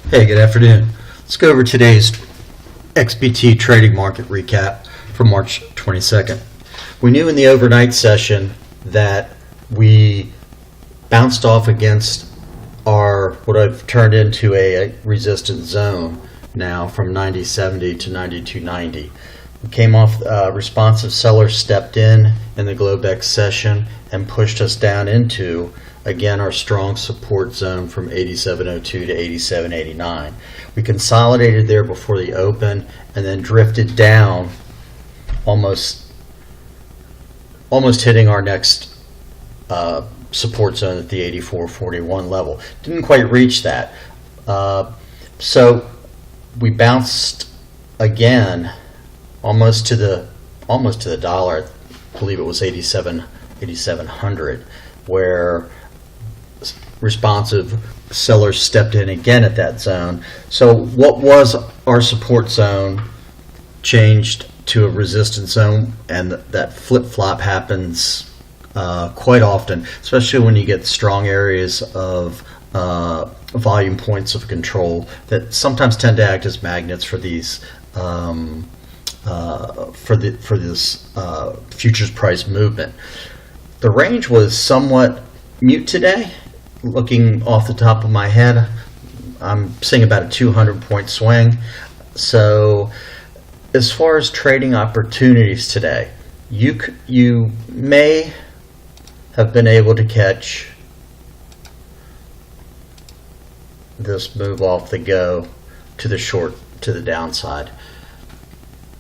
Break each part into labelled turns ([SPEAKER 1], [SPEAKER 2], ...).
[SPEAKER 1] Hey, good afternoon. Let's go over today's XBT trading market recap for March 22nd. We knew in the overnight session that we bounced off against what I've turned into a resistance zone now from 90.70 to 92.90. We came off, responsive sellers stepped in the Globex session and pushed us down into, again, our strong support zone from 87.02 to 87.89. We consolidated there before the open and then drifted down, almost hitting our next support zone at the 84.41 level. Didn't quite reach that. So we bounced again almost to the dollar. I believe it was 8700, where responsive sellers stepped in again at that zone. So what was our support zone changed to a resistance zone, and that flip-flop happens quite often, especially when you get strong areas of volume points of control that sometimes tend to act as magnets for these for this futures price movement. The range was somewhat mute today. Looking off the top of my head, I'm seeing about a 200-point swing. So as far as trading opportunities today, you may have been able to catch this move off the go to the short, to the downside.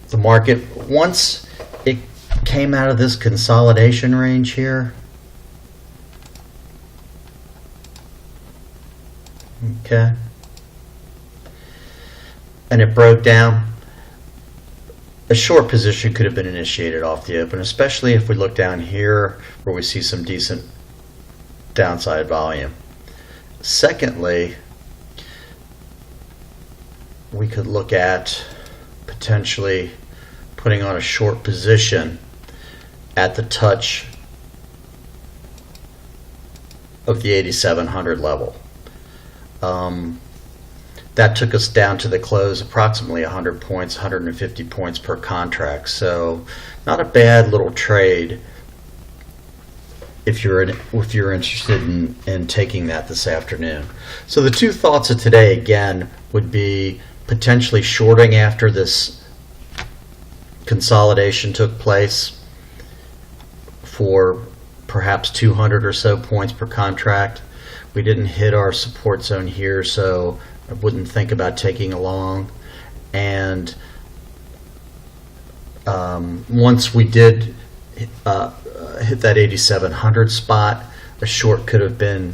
[SPEAKER 1] The market, once it came out of this consolidation range here, okay, and it broke down, a short position could have been initiated off the open, especially if we look down here where we see some decent downside volume. Secondly, we could look at potentially putting on a short position at the touch of the 8700 level. That took us down to the close approximately 100 points, 150 points per contract. So not a bad little trade if you're interested in taking that this afternoon. So the two thoughts of today again would be potentially shorting after this consolidation took place for perhaps 200 or so points per contract. We didn't hit our support zone here, so I wouldn't think about taking a long. And once we did hit that 8700 spot, a short could have been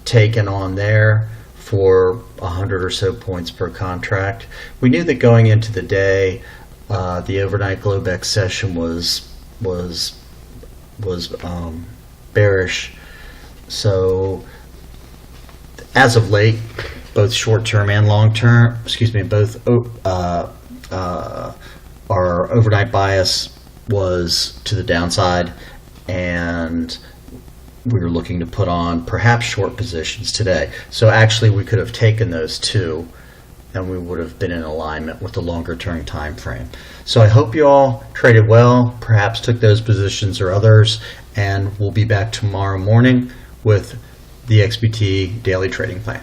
[SPEAKER 1] taken on there for 100 or so points per contract. We knew that going into the day, the overnight Globex session was bearish. So as of late, both short-term and long-term, both our overnight bias was to the downside, and we were looking to put on perhaps short positions today. So actually we could have taken those two and we would have been in alignment with the longer term time frame. So I hope you all traded well, perhaps took those positions or others, and we'll be back tomorrow morning with the XBT daily trading plan.